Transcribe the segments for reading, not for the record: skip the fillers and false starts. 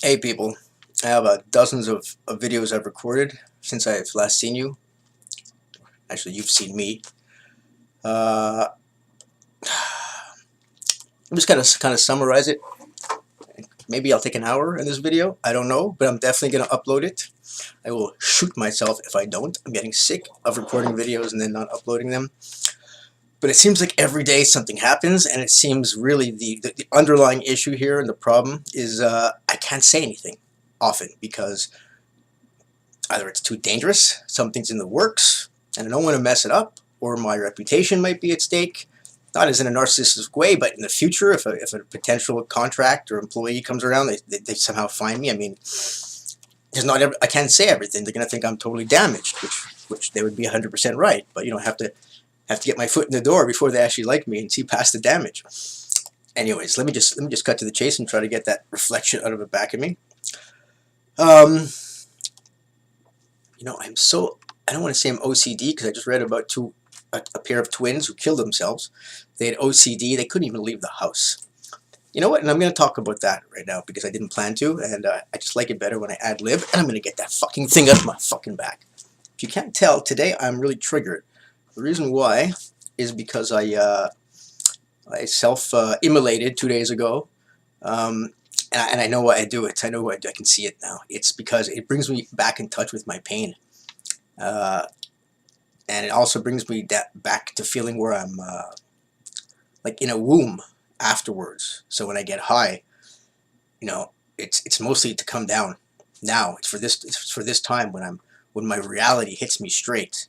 Hey people, I have dozens of videos I've recorded since I've last seen you. Actually, you've seen me. Uh, I'm just kind of summarize it. Maybe I'll take an hour in this video. I don't know, but I'm definitely gonna upload it. I will shoot myself if I don't. I'm getting sick of recording videos and then not uploading them. But it seems like every day something happens, and it seems really the underlying issue here and the problem is I can't say anything often because either it's too dangerous, something's in the works, and I don't want to mess it up, or my reputation might be at stake. Not as in a narcissistic way, but in the future, if a potential contract or employee comes around, they somehow find me. I mean, there's not I can't say everything. They're going to think I'm totally damaged, which they would be 100% right. But you know, I have to get my foot in the door before they actually like me and see past the damage. Anyways, let me just cut to the chase and try to get that reflection out of the back of me. You know, I don't want to say I'm OCD because I just read about a pair of twins who killed themselves. They had OCD. They couldn't even leave the house. You know what? And I'm going to talk about that right now because I didn't plan to, and I just like it better when I ad-lib, and I'm going to get that fucking thing out of my fucking back. If you can't tell, today I'm really triggered. The reason why is because I self-immolated 2 days ago. And I know why I do it. I know why I can see it now. It's because it brings me back in touch with my pain. And it also brings me back to feeling where I'm like in a womb afterwards. So when I get high, you know, it's mostly to come down. Now it's for this time when my reality hits me straight.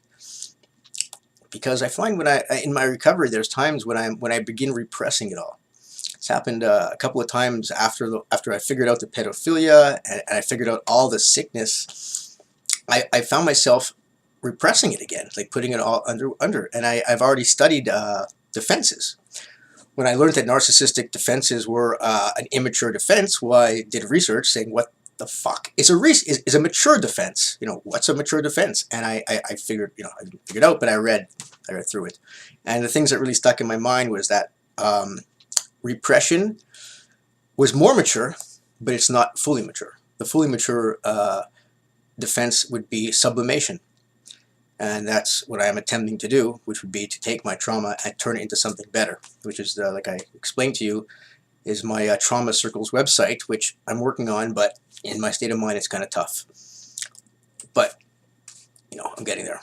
Because I find in my recovery, there's times when I begin repressing it all. It's happened a couple of times after I figured out the pedophilia and I figured out all the sickness. I found myself repressing it again, like putting it all under. And I've already studied defenses. When I learned that narcissistic defenses were an immature defense, well, I did research saying, what the fuck is a mature defense? You know, what's a mature defense? And I figured, you know, I didn't figure it out, but I read through it. And the things that really stuck in my mind was that repression was more mature, but it's not fully mature. The fully mature defense would be sublimation. And that's what I am attempting to do, which would be to take my trauma and turn it into something better, which is, like I explained to you, is my Trauma Circles website, which I'm working on, but in my state of mind, it's kind of tough. But, you know, I'm getting there.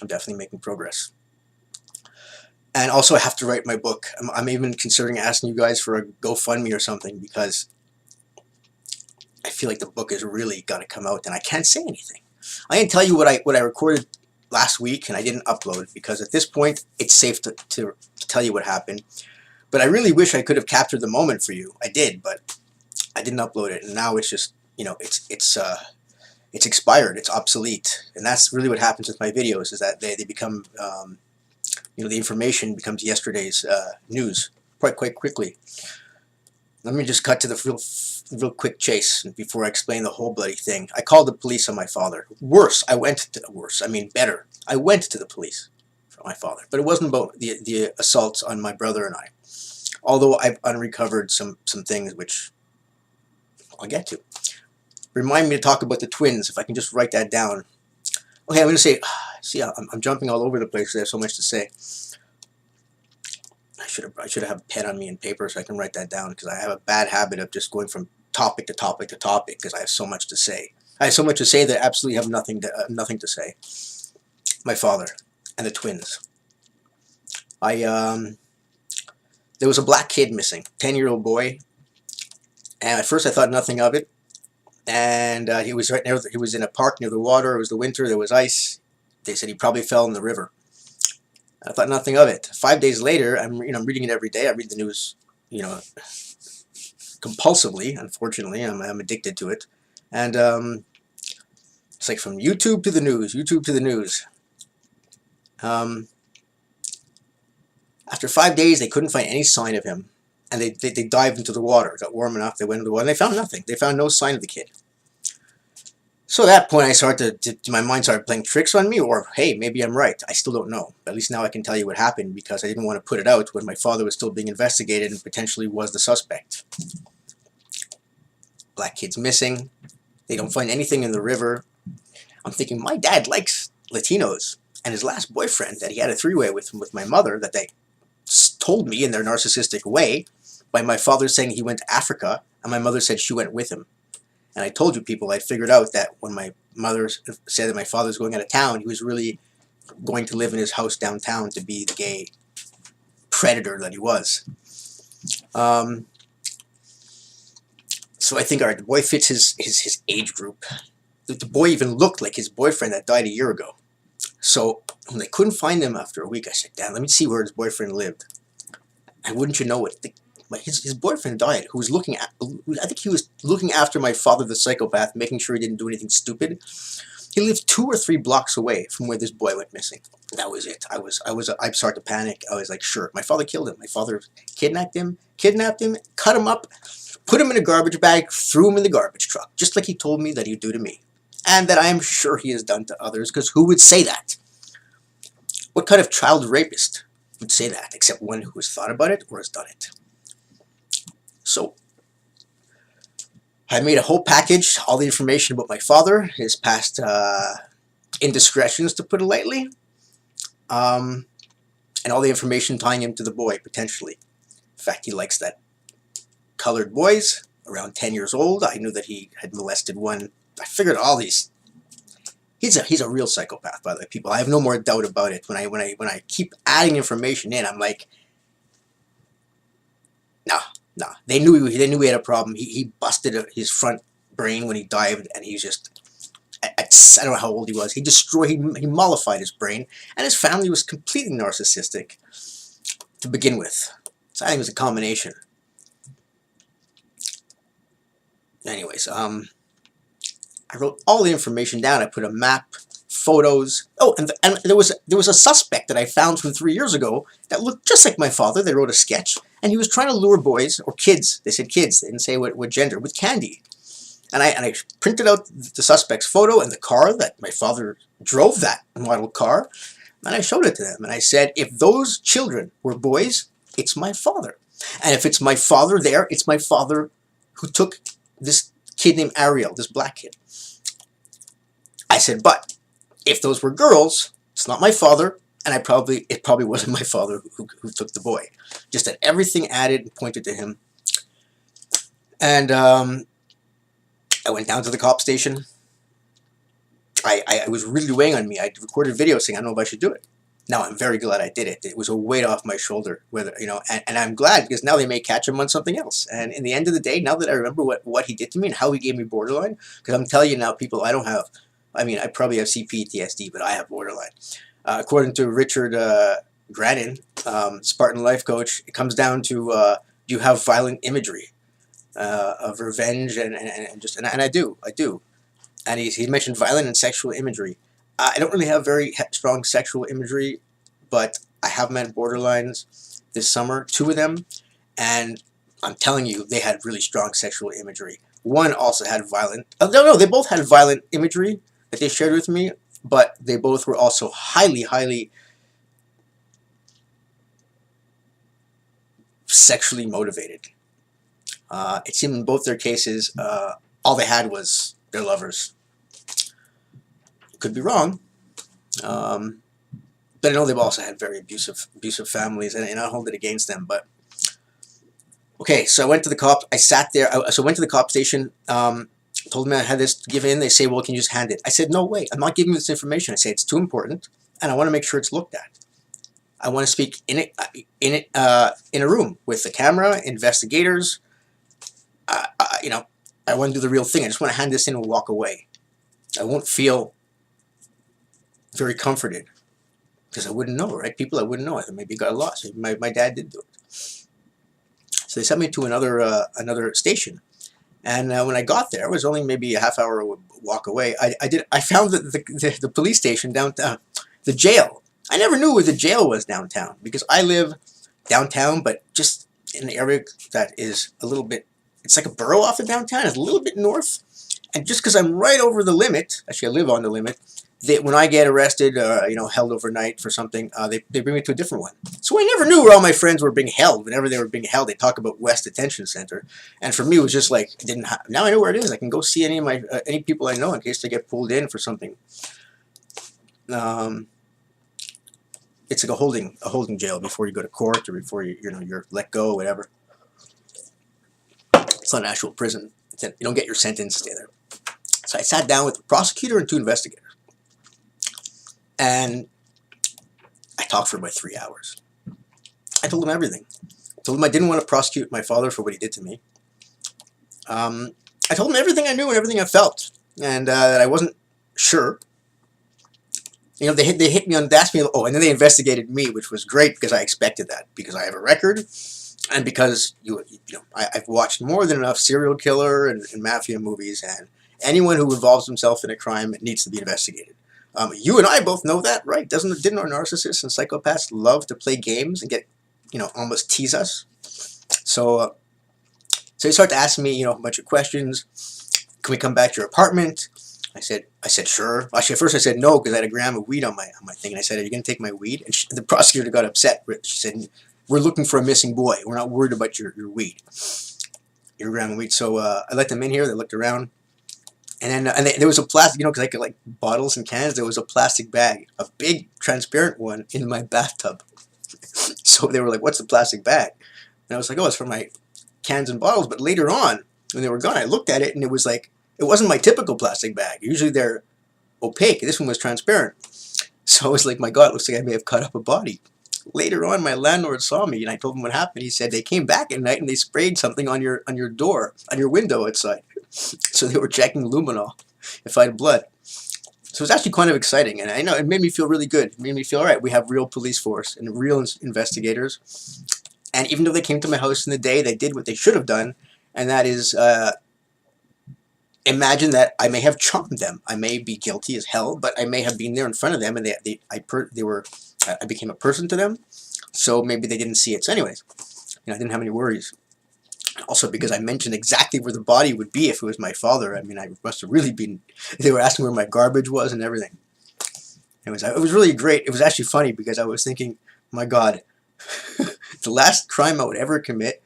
I'm definitely making progress. And also I have to write my book. I'm even considering asking you guys for a GoFundMe or something because I feel like the book has really got to come out and I can't say anything. I can tell you what I recorded last week and I didn't upload because at this point it's safe to tell you what happened. But I really wish I could have captured the moment for you. I did, but I didn't upload it, and now it's just, you know, it's expired, it's obsolete, and that's really what happens with my videos is that they become you know, the information becomes yesterday's news quite quickly. Let me just cut to the real quick chase before I explain the whole bloody thing. I called the police on my father. Worse, I mean better. I went to the police for my father, but it wasn't about the assaults on my brother and I. Although I've unrecovered some things which I'll get to. Remind me to talk about the twins, if I can just write that down. Okay, I'm going to say, see, I'm jumping all over the place. I have so much to say. I should have a pen on me and paper so I can write that down because I have a bad habit of just going from topic to topic to topic because I have so much to say. I have so much to say that I absolutely have nothing to say. My father and the twins. There was a black kid missing, 10-year-old boy, and at first I thought nothing of it. And he was right near. He was in a park near the water. It was the winter. There was ice. They said he probably fell in the river. I thought nothing of it. 5 days later, I'm reading it every day. I read the news, you know, compulsively. Unfortunately, I'm addicted to it, and it's like from YouTube to the news, YouTube to the news. After 5 days, they couldn't find any sign of him. And they dived into the water. It got warm enough. They went into the water and they found nothing. They found no sign of the kid. So at that point, my mind started playing tricks on me, or hey, maybe I'm right. I still don't know. At least now I can tell you what happened because I didn't want to put it out when my father was still being investigated and potentially was the suspect. Black kid's missing. They don't find anything in the river. I'm thinking, my dad likes Latinos, and his last boyfriend that he had a three-way with my mother that they told me in their narcissistic way by my father saying he went to Africa, and my mother said she went with him. And I told you people, I figured out that when my mother said that my father's going out of town, he was really going to live in his house downtown to be the gay predator that he was. So I think, all right, the boy fits his age group. The boy even looked like his boyfriend that died a year ago. So when they couldn't find him after a week, I said, Dad, let me see where his boyfriend lived. And wouldn't you know it, his boyfriend died, who was looking at, I think he was looking after my father, the psychopath, making sure he didn't do anything stupid. He lived 2 or 3 blocks away from where this boy went missing. That was it. I started to panic. I was like, sure, my father killed him. My father kidnapped him, cut him up, put him in a garbage bag, threw him in the garbage truck, just like he told me that he'd do to me. And that I am sure he has done to others, because who would say that? What kind of child rapist would say that, except one who has thought about it or has done it? So I made a whole package, all the information about my father, his past indiscretions, to put it lightly, and all the information tying him to the boy, potentially. In fact, he likes that colored boys, around 10 years old. I knew that he had molested one. I figured all these. He's a real psychopath, by the way, people. I have no more doubt about it. When I keep adding information in, I'm like, no. They knew he had a problem. He busted his front brain when he dived, and he was just, I don't know how old he was. He mollified his brain, and his family was completely narcissistic to begin with. So I think it was a combination. Anyways, I wrote all the information down. I put a map, photos. Oh, and there was a suspect that I found from 3 years ago that looked just like my father. They wrote a sketch, and he was trying to lure boys or kids. They said kids. They didn't say what gender, with candy. And I printed out the suspect's photo and the car that my father drove, that model car, and I showed it to them. And I said, if those children were boys, it's my father. And if it's my father there, it's my father who took this kid named Ariel, this black kid. I said, but if those were girls, it's not my father, and it probably wasn't my father who took the boy. Just that everything added and pointed to him. And I went down to the cop station. I was really weighing on me. I recorded video saying, I don't know if I should do it. Now, I'm very glad I did it. It was a weight off my shoulder, whether, you know, and I'm glad, because now they may catch him on something else. And in the end of the day, now that I remember what he did to me and how he gave me borderline, because I'm telling you now, people, I don't have, I mean, I probably have CPTSD, but I have borderline. According to Richard Grannon, Spartan life coach, it comes down to, do you have violent imagery of revenge, and I do. And he mentioned violent and sexual imagery. I don't really have very strong sexual imagery, but I have met borderlines this summer, 2 of them, and I'm telling you, they had really strong sexual imagery. One also had violent, no, they both had violent imagery that they shared with me, but they both were also highly sexually motivated. It seemed in both their cases, all they had was their lovers. Could be wrong, but I know they've also had very abusive families, and I hold it against them. But okay, so I went to the cop. I sat there. So I went to the cop station. Told them I had this to give in. They say, "Well, can you just hand it?" I said, "No way. I'm not giving you this information." I say it's too important, and I want to make sure it's looked at. I want to speak in a room with the camera, investigators. You know, I want to do the real thing. I just want to hand this in and walk away. I won't feel very comforted, because I wouldn't know, right? People, I wouldn't know. I maybe got lost. My dad did do it. So they sent me to another station, and when I got there, it was only maybe a half-hour walk away. I found the police station downtown, the jail. I never knew where the jail was downtown, because I live downtown, but just in an area that is a little bit. It's like a borough off of downtown. It's a little bit north, and just because I'm right over the limit, actually I live on the limit, when I get arrested, held overnight for something, they bring me to a different one. So I never knew where all my friends were being held. Whenever they were being held, they talk about West Detention Center, and for me, it was just like now I know where it is. I can go see any people I know in case they get pulled in for something. It's like a holding jail before you go to court or before you're let go, whatever. It's not an actual prison. You don't get your sentence, stay there. So I sat down with the prosecutor and 2 investigators. And I talked for about 3 hours. I told them everything. I told them I didn't want to prosecute my father for what he did to me. I told them everything I knew and everything I felt. And that I wasn't sure. They hit me on, they asked me, and then they investigated me, which was great because I expected that. Because I have a record. And because, I've watched more than enough serial killer and mafia movies. And anyone who involves himself in a crime needs to be investigated. You and I both know that, right? Didn't our narcissists and psychopaths love to play games and get, almost tease us? So they start to ask me, a bunch of questions. Can we come back to your apartment? I said sure. Actually, at first I said no because I had a gram of weed on my thing, and I said, "Are you going to take my weed?" And the prosecutor got upset. She said, "We're looking for a missing boy. We're not worried about your weed, your gram of weed." So I let them in here. They looked around. And then there was a plastic, because I could like bottles and cans. There was a plastic bag, a big transparent one, in my bathtub. So they were like, "What's the plastic bag?" And I was like, "Oh, it's for my cans and bottles." But later on, when they were gone, I looked at it and it was like, it wasn't my typical plastic bag. Usually they're opaque. This one was transparent. So I was like, "My God, it looks like I may have cut up a body." Later on, my landlord saw me and I told him what happened. He said they came back at night and they sprayed something on your door, on your window outside. So they were checking luminol if I had blood. So it was actually kind of exciting, and I know it made me feel really good. It made me feel, all right, we have real police force and real investigators. And even though they came to my house in the day, they did what they should have done, and that is imagine that I may have charmed them. I may be guilty as hell, but I may have been there in front of them, and I became a person to them. So maybe they didn't see it. So anyways, I didn't have any worries. Also, because I mentioned exactly where the body would be if it was my father. I mean, I must have really been... They were asking where my garbage was and everything. Anyways, it was really great. It was actually funny because I was thinking, my God, the last crime I would ever commit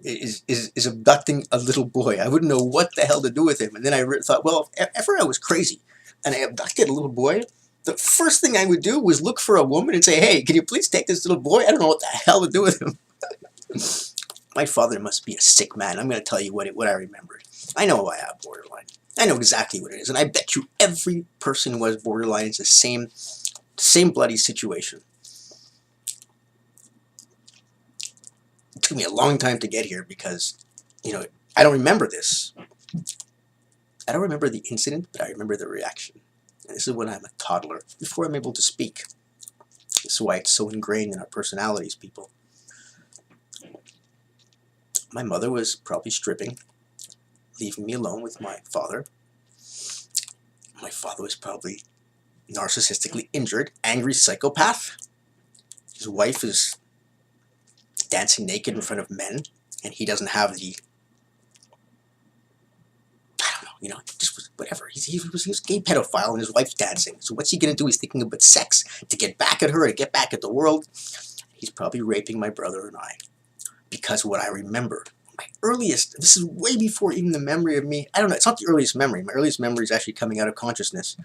is abducting a little boy. I wouldn't know what the hell to do with him. And then I thought, well, if ever I was crazy and I abducted a little boy, the first thing I would do was look for a woman and say, "Hey, can you please take this little boy? I don't know what the hell to do with him." My father must be a sick man. I'm going to tell you what I remembered. I know I have borderline. I know exactly what it is. And I bet you every person who has borderline is the same bloody situation. It took me a long time to get here because, I don't remember this. I don't remember the incident, but I remember the reaction. And this is when I'm a toddler, before I'm able to speak. This is why it's so ingrained in our personalities, people. My mother was probably stripping, leaving me alone with my father. My father was probably narcissistically injured, angry psychopath. His wife is dancing naked in front of men, and he doesn't have the... I don't know, just whatever. He was a gay pedophile, and his wife's dancing. So what's he going to do? He's thinking about sex, to get back at her, to get back at the world. He's probably raping my brother and I. Because what I remembered, my earliest, this is way before even the memory of me, I don't know, it's not the earliest memory. My earliest memory is actually coming out of consciousness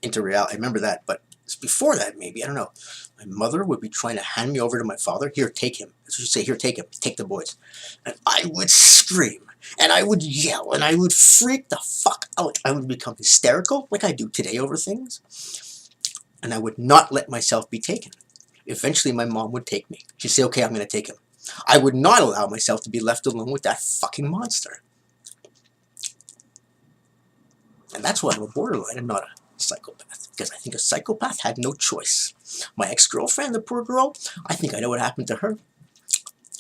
into reality. I remember that, but it's before that maybe, I don't know. My mother would be trying to hand me over to my father. "Here, take him." So she'd say, "Here, take him. Take the boys." And I would scream, and I would yell, and I would freak the fuck out. I would become hysterical, like I do today over things. And I would not let myself be taken. Eventually, my mom would take me. She'd say, "Okay, I'm going to take him." I would not allow myself to be left alone with that fucking monster. And that's why I'm a borderline and not a psychopath. Because I think a psychopath had no choice. My ex-girlfriend, the poor girl, I think I know what happened to her.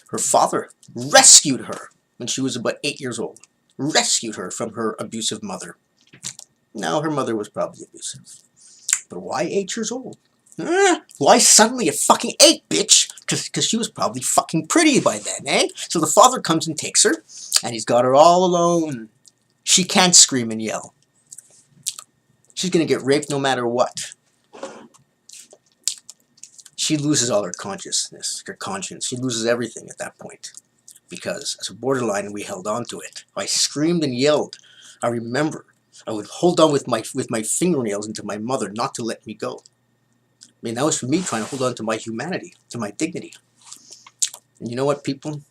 Her father rescued her when she was about 8 years old. Rescued her from her abusive mother. Now, her mother was probably abusive. But why 8 years old? Why suddenly at fucking 8, bitch? Because she was probably fucking pretty by then, eh? So the father comes and takes her, and he's got her all alone. She can't scream and yell. She's going to get raped no matter what. She loses all her consciousness, her conscience. She loses everything at that point. Because as a borderline, we held on to it. I screamed and yelled. I remember I would hold on with my fingernails into my mother not to let me go. I mean, that was for me trying to hold on to my humanity, to my dignity. And you know what, people?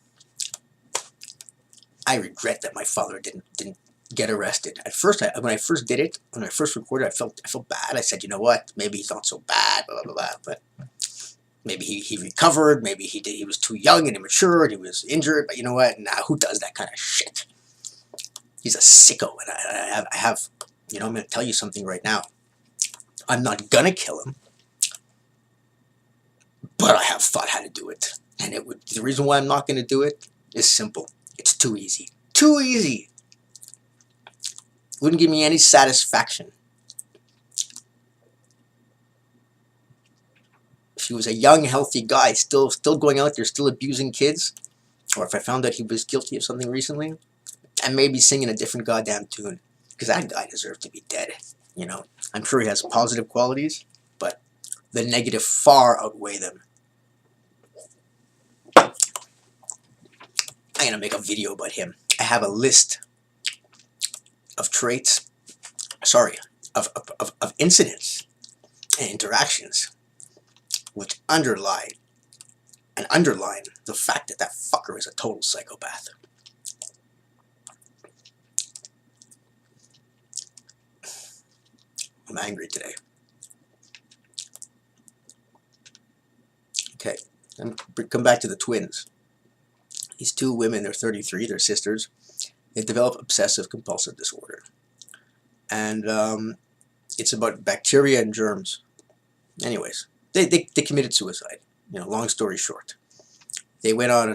I regret that my father didn't get arrested. At first, when I first did it, when I first recorded, I felt bad. I said, you know what? Maybe he's not so bad, blah blah blah. But maybe he recovered. Maybe he was too young and immature, and he was injured. But you know what? Nah, who does that kind of shit? He's a sicko, and I have, you know, I'm going to tell you something right now. I'm not gonna kill him, but I have thought how to do it. And the reason why I'm not going to do it is simple. It's too easy. Too easy. Wouldn't give me any satisfaction. If he was a young, healthy guy, still going out there, still abusing kids, or if I found out he was guilty of something recently, and maybe singing a different goddamn tune, because that guy deserved to be dead. You know, I'm sure he has positive qualities, but the negative far outweigh them. I'm going to make a video about him. I have a list of traits, of incidents and interactions which underline the fact that that fucker is a total psychopath. I'm angry today. Okay, come back to the twins. These two women, they're 33, they're sisters. They develop obsessive compulsive disorder. And it's about bacteria and germs. Anyways, they committed suicide. You know, long story short. They went on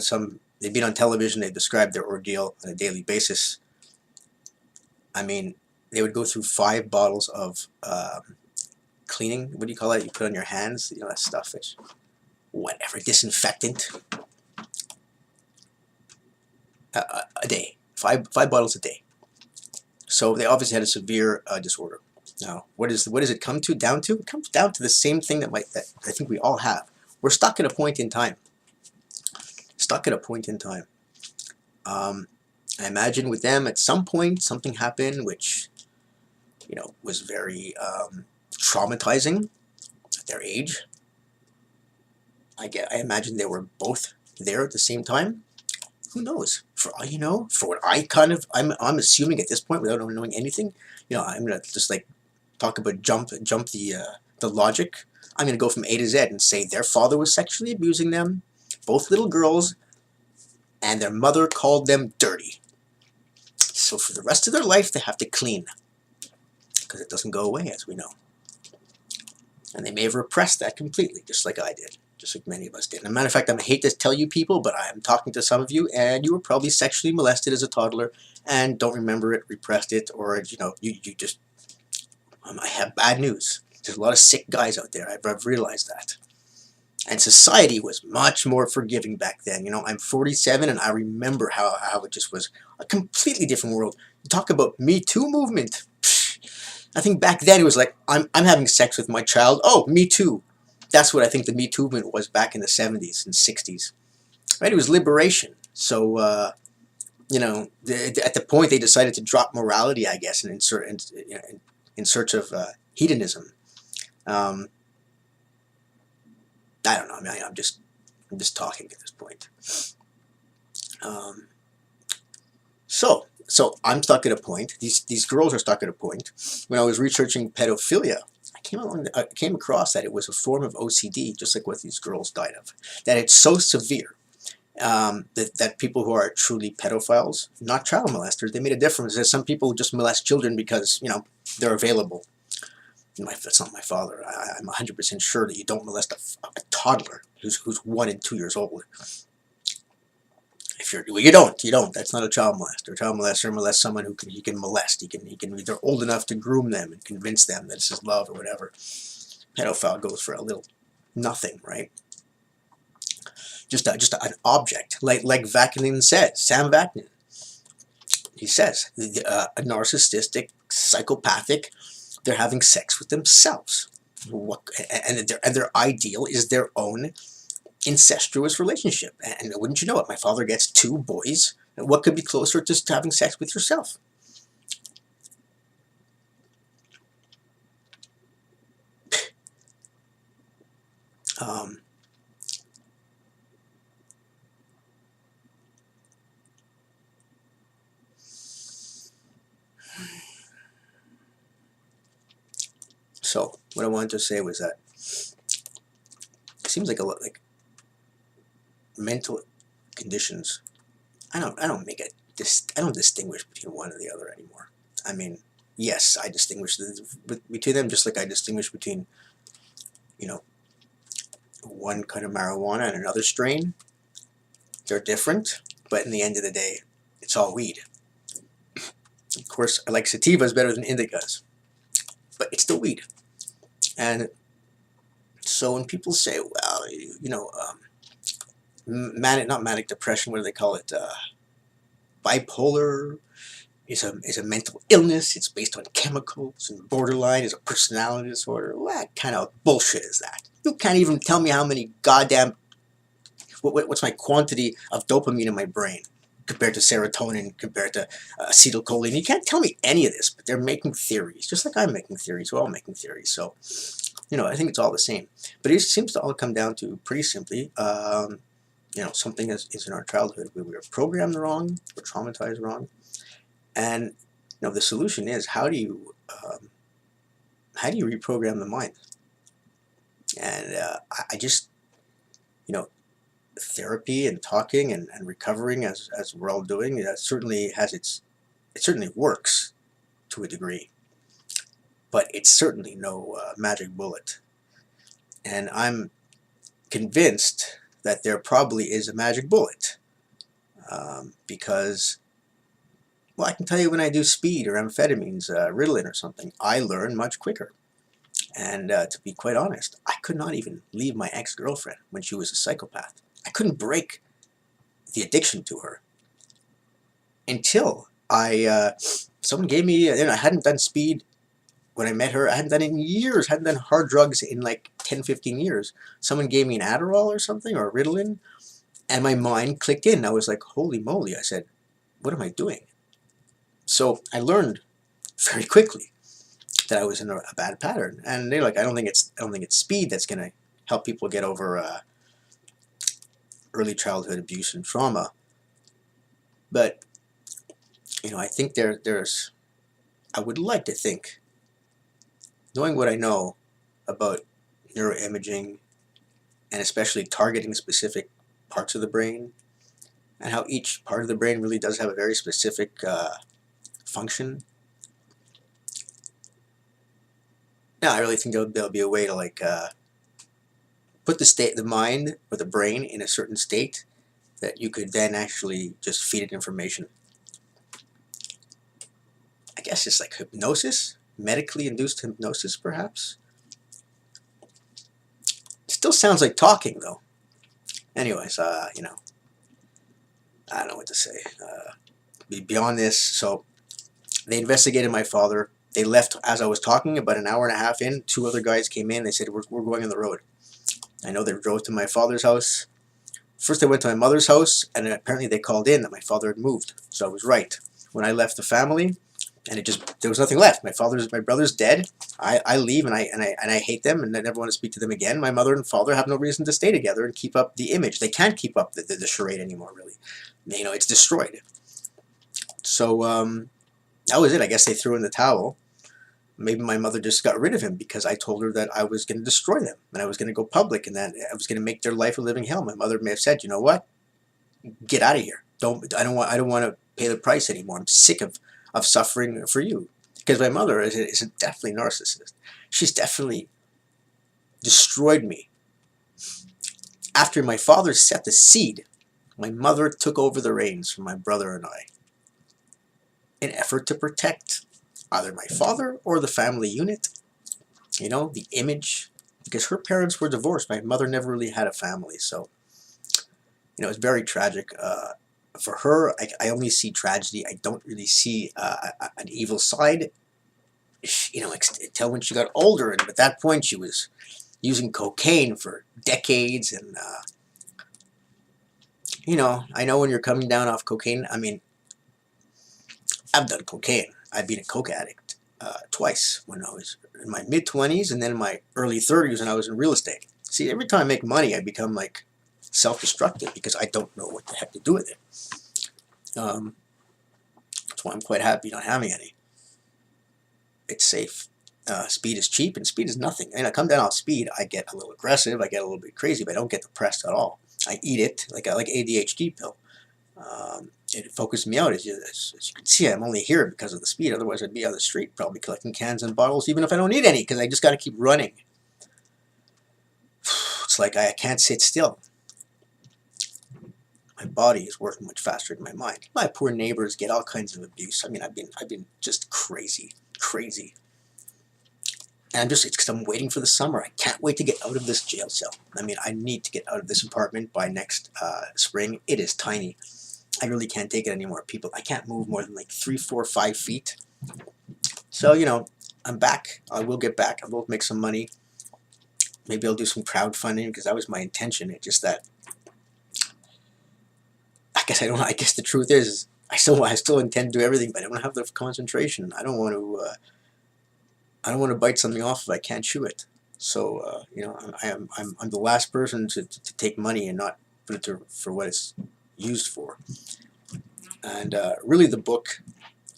they've been on television, they described their ordeal on a daily basis. I mean, they would go through 5 bottles of cleaning, what do you call it? You put on your hands, you know, that stuff, it's whatever, disinfectant. A day, five bottles a day. So they obviously had a severe disorder. Now, what does it come down to? It comes down to the same thing that I think we all have. We're stuck at a point in time. Stuck at a point in time. I imagine with them, at some point, something happened which, you know, was very traumatizing at their age. I imagine they were both there at the same time. Who knows? For all you know, for what I'm assuming at this point, without knowing anything, you know, I'm gonna just like talk about jump the logic. I'm gonna go from A to Z and say their father was sexually abusing them, both little girls, and their mother called them dirty. So for the rest of their life, they have to clean, because it doesn't go away, as we know. And they may have repressed that completely, just like I did. Just like many of us did. As a matter of fact, I hate to tell you people, but I'm talking to some of you, and you were probably sexually molested as a toddler and don't remember it, repressed it, or, you know, you just... I have bad news. There's a lot of sick guys out there. I've realized that. And society was much more forgiving back then. You know, I'm 47, and I remember how it just was a completely different world. You talk about Me Too movement. I think back then it was like, I'm having sex with my child. Oh, Me Too. That's what I think the Me Too movement was back in the 70s and 60s. Right? It was liberation. So, you know, at the point they decided to drop morality, I guess, and in search of hedonism. I don't know. I mean, I'm just talking at this point. So I'm stuck at a point. These girls are stuck at a point. When I was researching pedophilia, I came across that it was a form of OCD, just like what these girls died of. That it's so severe that people who are truly pedophiles, not child molesters, they made a difference. There's some people who just molest children because, you know, they're available. That's not my father. I'm 100% sure that you don't molest a toddler who's 1 and 2 years old. If you don't. That's not a child molester. A child molester molests someone who he can molest. He can. They're old enough to groom them and convince them that it's his love or whatever. Pedophile goes for a little nothing, right? Just an object, like Vaknin said. Sam Vaknin. He says a narcissistic, psychopathic, they're having sex with themselves. And their ideal is their own incestuous relationship. And wouldn't you know it, my father gets 2 boys. What could be closer to just having sex with yourself? Um, so what I wanted to say was that it seems like a lot like mental conditions. I don't make I don't distinguish between one and the other anymore. I mean, yes, I distinguish between them just like I distinguish between, you know, one kind of marijuana and another strain. They're different, but in the end of the day, it's all weed. Of course, I like sativas better than indicas, but it's still weed. And so when people say, well, not manic depression, what do they call it? Bipolar is a mental illness. It's based on chemicals, and borderline is a personality disorder. What kind of bullshit is that? You can't even tell me how many goddamn what's my quantity of dopamine in my brain compared to serotonin, compared to acetylcholine. You can't tell me any of this, but they're making theories, just like I'm making theories. We're all making theories. So, I think it's all the same. But it seems to all come down to pretty simply, something is in our childhood. We were programmed wrong, we're traumatized wrong, and the solution is how do you reprogram the mind? And I just, therapy and talking and recovering as we're all doing, it certainly works to a degree, but it's certainly no magic bullet. And I'm convinced that there probably is a magic bullet, because, well, I can tell you when I do speed or amphetamines, Ritalin or something, I learn much quicker. And to be quite honest, I could not even leave my ex-girlfriend when she was a psychopath. I couldn't break the addiction to her until someone gave me, I hadn't done speed when I met her. I hadn't done it in years, hadn't done hard drugs in like 10-15 years. Someone gave me an Adderall or something, or a Ritalin, and my mind clicked in. I was like, holy moly. I said, what am I doing? So I learned very quickly that I was in a bad pattern. And they're like, I don't think it's speed that's going to help people get over early childhood abuse and trauma. But I think I would like to think, knowing what I know about neuroimaging and especially targeting specific parts of the brain, and how each part of the brain really does have a very specific function. Now, I really think there'll be a way to put the mind or the brain in a certain state that you could then actually just feed it information. I guess it's like hypnosis, medically induced hypnosis, perhaps. Still sounds like talking, though. Anyways, I don't know what to say. Beyond this, so they investigated my father. They left as I was talking. About an hour and a half in, 2 other guys came in. They said, we're going on the road. I know they drove to my father's house. First they went to my mother's house, and apparently they called in that my father had moved. So I was right. When I left the family, and there was nothing left. My brother's dead. I leave, and I hate them, and I never want to speak to them again. My mother and father have no reason to stay together and keep up the image. They can't keep up the charade anymore, really. It's destroyed. So that was it. I guess they threw in the towel. Maybe my mother just got rid of him because I told her that I was going to destroy them and I was going to go public and that I was going to make their life a living hell. My mother may have said, you know what? Get out of here. I don't want to pay the price anymore. I'm sick of suffering for you. Because my mother is definitely a narcissist. She's definitely destroyed me. After my father set the seed, my mother took over the reins from my brother and I in effort to protect either my father or the family unit, the image, because her parents were divorced. My mother never really had a family, so, it's very tragic. For her, I only see tragedy. I don't really see an evil side. until when she got older. And at that point, she was using cocaine for decades. And I know when you're coming down off cocaine. I mean, I've done cocaine. I've been a coke addict twice, when I was in my mid-20s and then in my early 30s when I was in real estate. See, every time I make money, I become like self-destructive because I don't know what the heck to do with it. That's why I'm quite happy not having any. It's safe. Speed is cheap, and speed is nothing. And I come down off speed, I get a little aggressive, I get a little bit crazy, but I don't get depressed at all. I eat it like ADHD pill. It focused me out. As you can see, I'm only here because of the speed. Otherwise, I'd be on the street probably collecting cans and bottles, even if I don't need any, because I just got to keep running. It's like I can't sit still. My body is working much faster than my mind. My poor neighbors get all kinds of abuse. I mean, I've been just crazy. And it's because I'm waiting for the summer. I can't wait to get out of this jail cell. I mean, I need to get out of this apartment by next spring. It is tiny. I really can't take it anymore. People, I can't move more than like 3, 4, 5 feet. So, I'm back. I will get back. I will make some money. Maybe I'll do some crowdfunding because that was my intention. It's just that I guess the truth is I still intend to do everything, but I don't have the concentration. I don't want to bite something off if I can't chew it. So I'm the last person to take money and not put it for what it's used for. And really, the book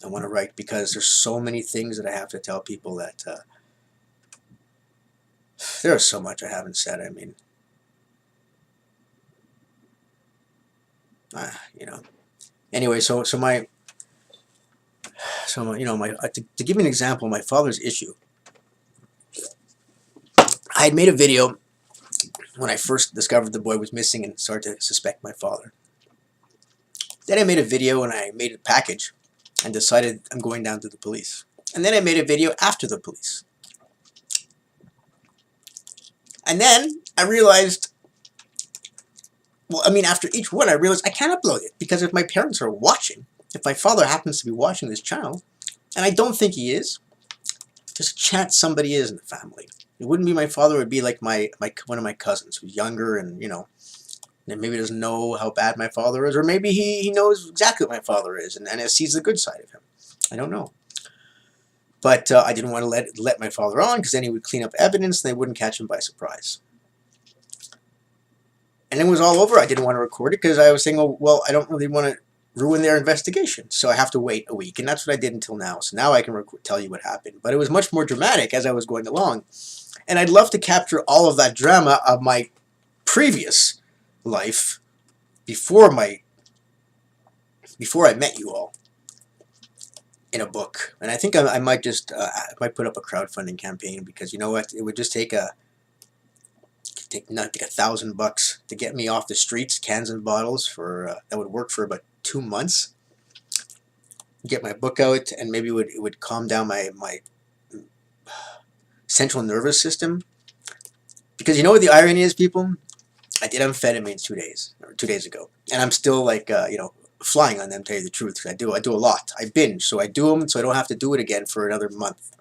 I want to write, because there's so many things that I have to tell people that there's so much I haven't said. I mean, Anyway, to give you an example, my father's issue. I had made a video when I first discovered the boy was missing and started to suspect my father. Then I made a video and I made a package and decided I'm going down to the police. And then I made a video after the police. And then I realized, after each one, I realized I can't upload it, because if my parents are watching, if my father happens to be watching this channel, and I don't think he is, there's a chance somebody is in the family. It wouldn't be my father, it would be like one of my cousins who's younger and, maybe doesn't know how bad my father is, or maybe he knows exactly what my father is and sees the good side of him. I don't know. But I didn't want to let my father on, because then he would clean up evidence and they wouldn't catch him by surprise. And then it was all over. I didn't want to record it because I was saying, oh, well, I don't really want to ruin their investigation, so I have to wait a week. And that's what I did until now. So now I can tell you what happened. But it was much more dramatic as I was going along. And I'd love to capture all of that drama of my previous life before I met you all in a book. And I think I might just might put up a crowdfunding campaign, because you know what? It would just take $1,000 to get me off the streets, cans and bottles, for that would work for about 2 months. Get my book out, and maybe it would calm down my central nervous system. Because you know what the irony is, people? I did amphetamines 2 days ago, and I'm still like flying on them, to tell you the truth. I do a lot. I binge, so I do them so I don't have to do it again for another month,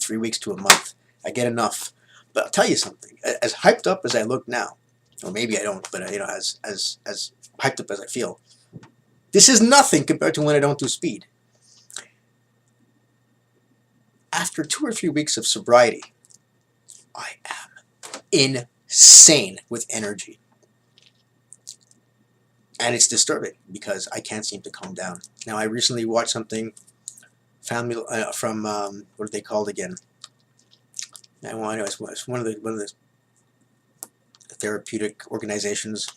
3 weeks to a month. I get enough. But I'll tell you something. As hyped up as I look now, or maybe I don't, but as hyped up as I feel, this is nothing compared to when I don't do speed. After 2 or 3 weeks of sobriety, I am insane with energy. And it's disturbing because I can't seem to calm down. Now, I recently watched something from what are they called again? It's one of the therapeutic organizations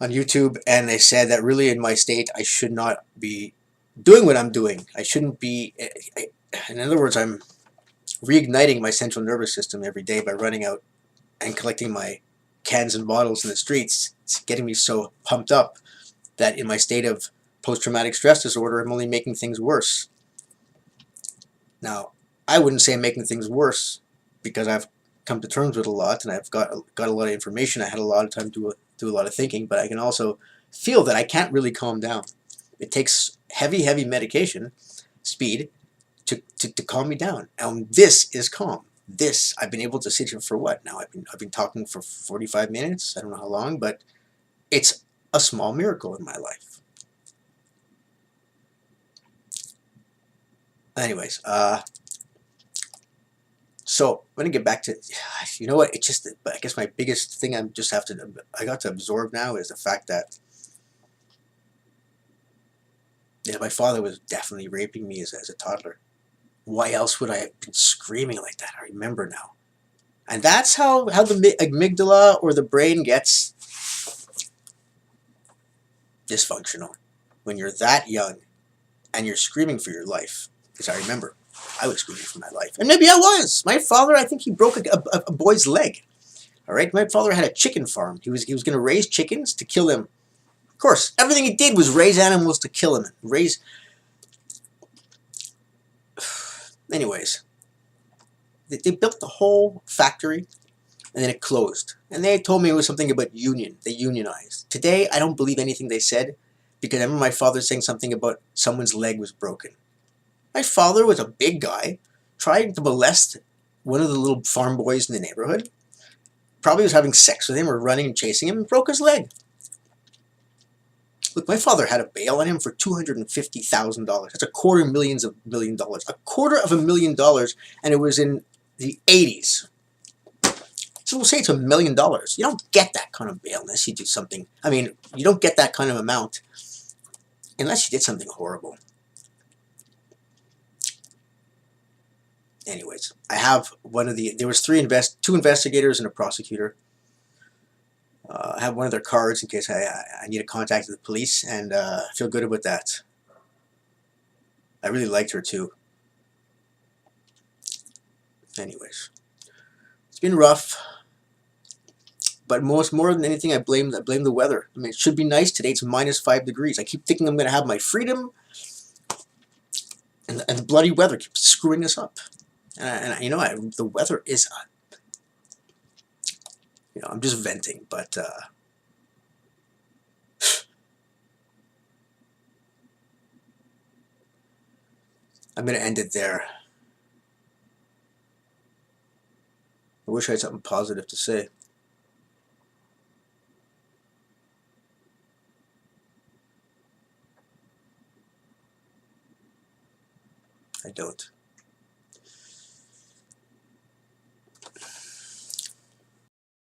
on YouTube, and they said that really in my state I should not be doing what I'm doing. I shouldn't be. In other words, I'm reigniting my central nervous system every day by running out and collecting my cans and bottles in the streets. It's getting me so pumped up that in my state of post-traumatic stress disorder, I'm only making things worse. Now, I wouldn't say I'm making things worse, because I've come to terms with a lot, and I've got a lot of information. I had a lot of time to do a lot of thinking, but I can also feel that I can't really calm down. It takes heavy medication, speed, to calm me down. And this is calm. This I've been able to sit here for what now? I've been talking for 45 minutes. I don't know how long, but it's a small miracle in my life. Anyways, so I'm gonna get back to, you know what? It just, I guess my biggest thing I got to absorb now is the fact that, yeah, my father was definitely raping me as a toddler. Why else would I have been screaming like that? I remember now. And that's how the amygdala or the brain gets dysfunctional. When you're that young and you're screaming for your life. Because I remember, I was screaming for my life. And maybe I was. My father, I think he broke a boy's leg. All right? My father had a chicken farm. He was going to raise chickens to kill them. Of course, everything he did was raise animals to kill them. Anyways, they built the whole factory, and then it closed. And they told me it was something about union. They unionized. Today, I don't believe anything they said, because I remember my father saying something about someone's leg was broken. My father was a big guy, trying to molest one of the little farm boys in the neighborhood. Probably was having sex with him or running and chasing him, and broke his leg. Look, my father had a bail on him for $250,000. That's $250,000. $250,000, and it was in the 80s. So we'll say it's $1 million. You don't get that kind of bail unless you do something. I mean, you don't get that kind of amount unless you did something horrible. Anyways, I have there was two investigators and a prosecutor. I have one of their cards in case I need to contact the police, and I feel good about that. I really liked her too. Anyways, it's been rough, but more than anything, I blame the weather. I mean, it should be nice today. It's -5 degrees. I keep thinking I'm going to have my freedom, and the bloody weather keeps screwing us up. And you know, the weather is, you know, I'm just venting, but I'm going to end it there. I wish I had something positive to say. I don't.